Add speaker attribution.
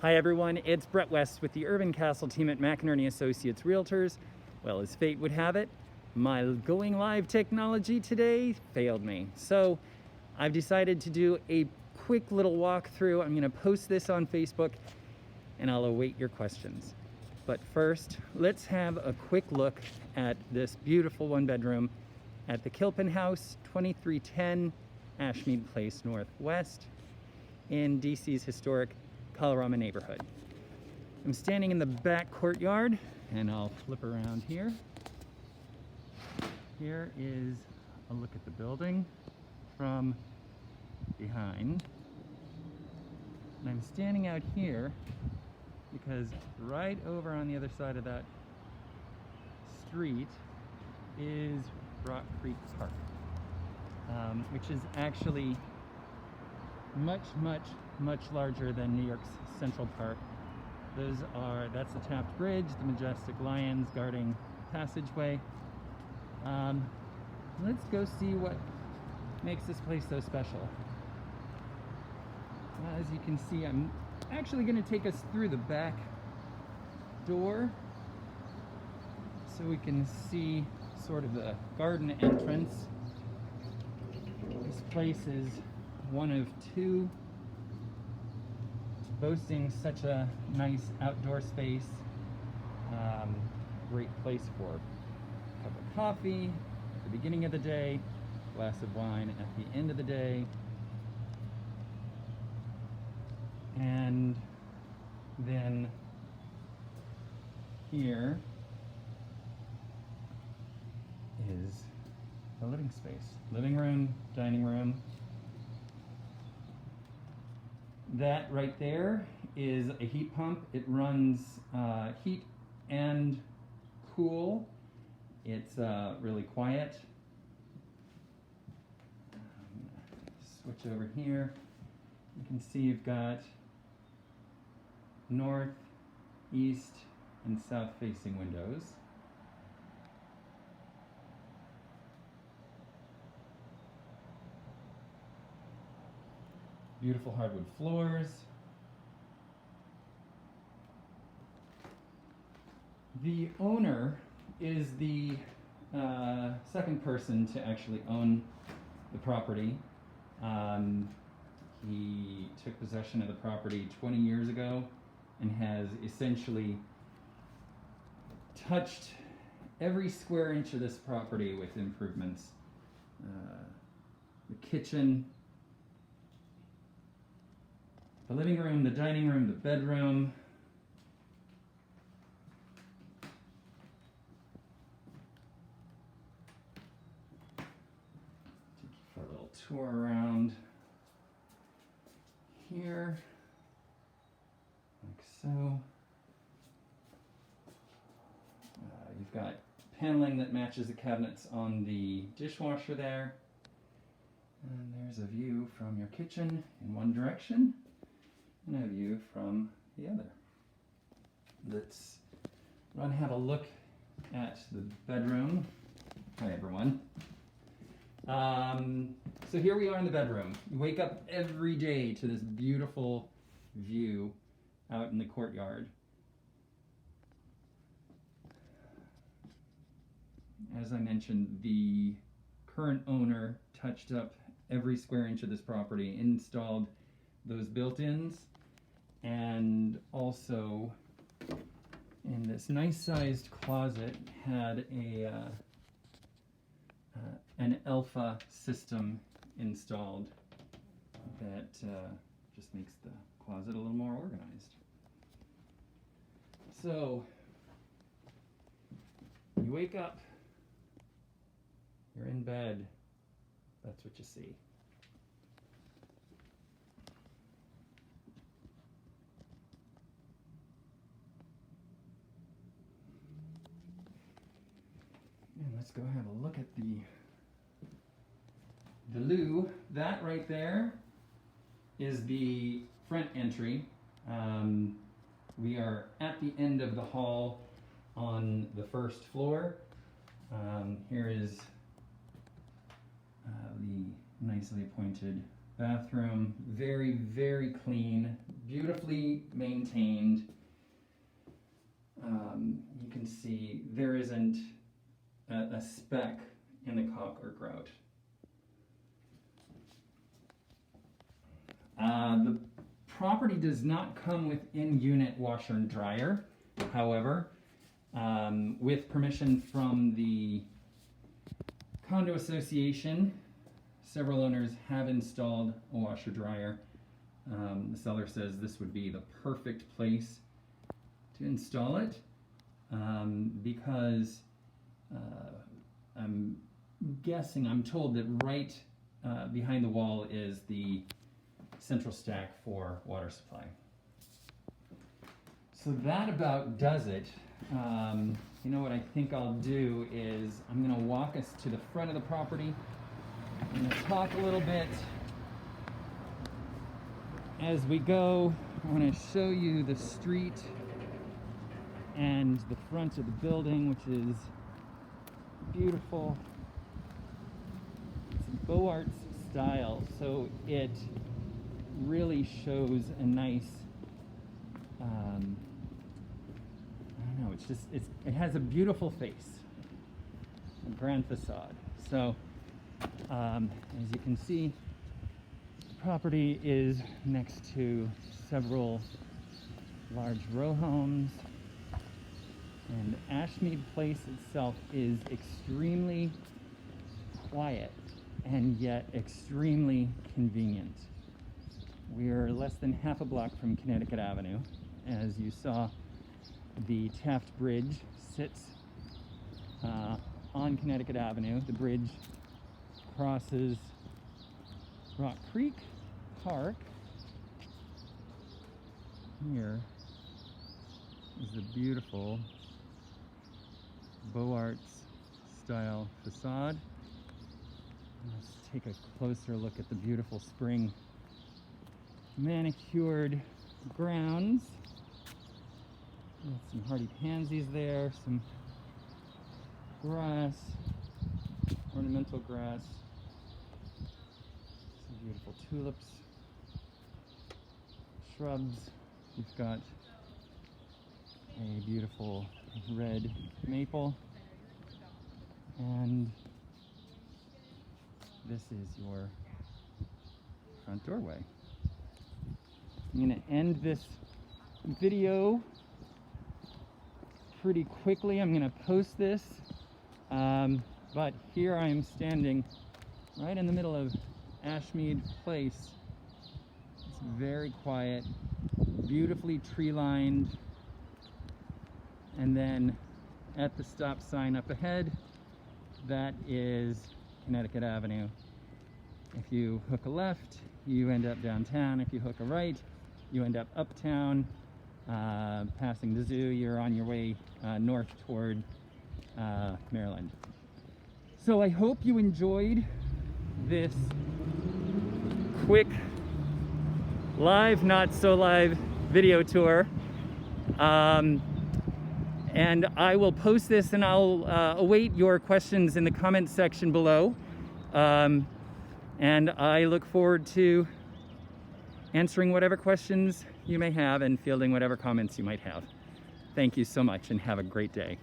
Speaker 1: Hi everyone, it's Brett West with the Urban Castle team at McInerney Associates Realtors. Well, as fate would have it, my going live technology today failed me. So I've decided to do a quick little walkthrough. I'm gonna post this on Facebook and I'll await your questions. But first, let's have a quick look at this beautiful one bedroom at the Kilpin House, 2310 Ashmead Place Northwest in DC's historic Kalorama neighborhood. I'm standing in the back courtyard and I'll flip around here. Here is a look at the building from behind. And I'm standing out here because right over on the other side of that street is Rock Creek Park, which is actually much larger than New York's Central Park. That's the Taft Bridge, the majestic lions guarding passageway. Let's go see what makes this place so special. As you can see, I'm actually going to take us through the back door so we can see sort of the garden entrance. This place is one of two, boasting such a nice outdoor space. Great place for a cup of coffee at the beginning of the day, a glass of wine at the end of the day, and then here is the living space. Living room, dining room. That right there is a heat pump. It runs heat and cool. It's really quiet. Switch over here. You can see you've got north, east, and south facing windows. Beautiful hardwood floors. The owner is the second person to actually own the property. He took possession of the property 20 years ago and has essentially touched every square inch of this property with improvements. The kitchen, the living room, the dining room, the bedroom. Take you for a little tour around here, like so. You've got paneling that matches the cabinets on the dishwasher there. And there's a view from your kitchen in one direction and a view from the other. Let's run have a look at the bedroom. Hi everyone. So here we are in the bedroom. You wake up every day to this beautiful view out in the courtyard. As I mentioned, the current owner touched up every square inch of this property, installed those built-ins, and also in this nice sized closet had an Alpha system installed that just makes the closet a little more organized. So you wake up, you're in bed, that's what you see. And let's go have a look at the loo. That right there is the front entry. We are at the end of the hall on the first floor. Here is the nicely appointed bathroom. Very, very clean, beautifully maintained. You can see there isn't a speck in the caulk or grout. The property does not come with in-unit washer and dryer. However, with permission from the Condo Association, several owners have installed a washer dryer. The seller says this would be the perfect place to install it because I'm told that right behind the wall is the central stack for water supply. So that about does it. You know what I think I'll do is I'm going to walk us to the front of the property. I'm going to talk a little bit as we go. I want to show you the street and the front of the building, which is beautiful. It's Beaux Arts style, so it really shows a nice I don't know, it has a beautiful face, a grand facade. So as you can see, the property is next to several large row homes, and Ashmead Place itself is extremely quiet and yet extremely convenient. We're less than half a block from Connecticut Avenue. As you saw, the Taft Bridge sits on Connecticut Avenue. The bridge crosses Rock Creek Park. Here is the beautiful Beaux Arts style facade. Let's take a closer look at the beautiful spring manicured grounds. Some hardy pansies there, some grass, ornamental grass, some beautiful tulips, shrubs. We've got a beautiful red maple, and this is your front doorway. I'm going to end this video pretty quickly. I'm going to post this, but here I am standing right in the middle of Ashmead Place. It's very quiet, beautifully tree-lined, and then at the stop sign up ahead, that is Connecticut Avenue. If you hook a left, you end up downtown. If you hook a right, you end up uptown. Passing the zoo, you're on your way north toward Maryland. So I hope you enjoyed this quick live, not so live video tour. And I will post this, and I'll await your questions in the comments section below. And I look forward to answering whatever questions you may have and fielding whatever comments you might have. Thank you so much, and have a great day.